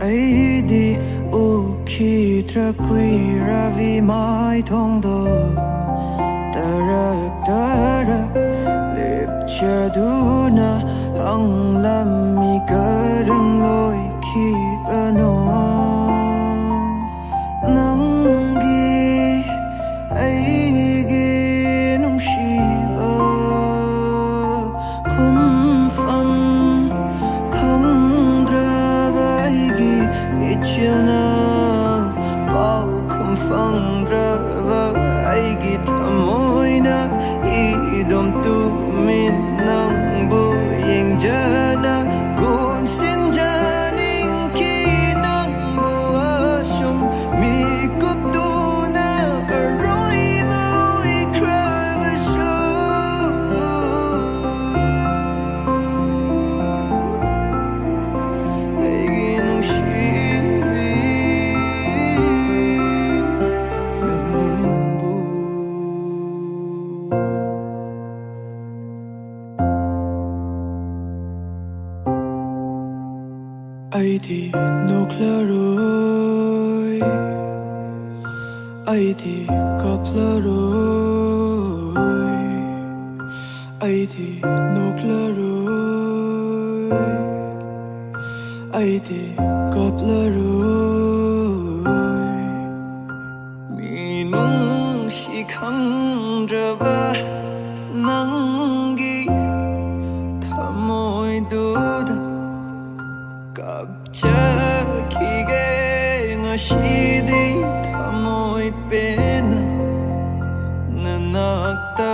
Aidi ukitra kuira vi mai thongdo tarak tarak lip chaduna ang lami karang loi ki ano nanggi aigi nung shiba kum fam Ichana bao kum fangdrava aigi thamoina idom tu min nang bu yeng jana kun sin janing ki nang bu asum mi kup tu na aroi bu ikrava Aidi noklaroi Aidi kaplaroi Aidi noklaroi Aidi kaplaroi Minung shikhandrava nangi thamoy duda 갑자기게 ngashidi thamoy pena nanakta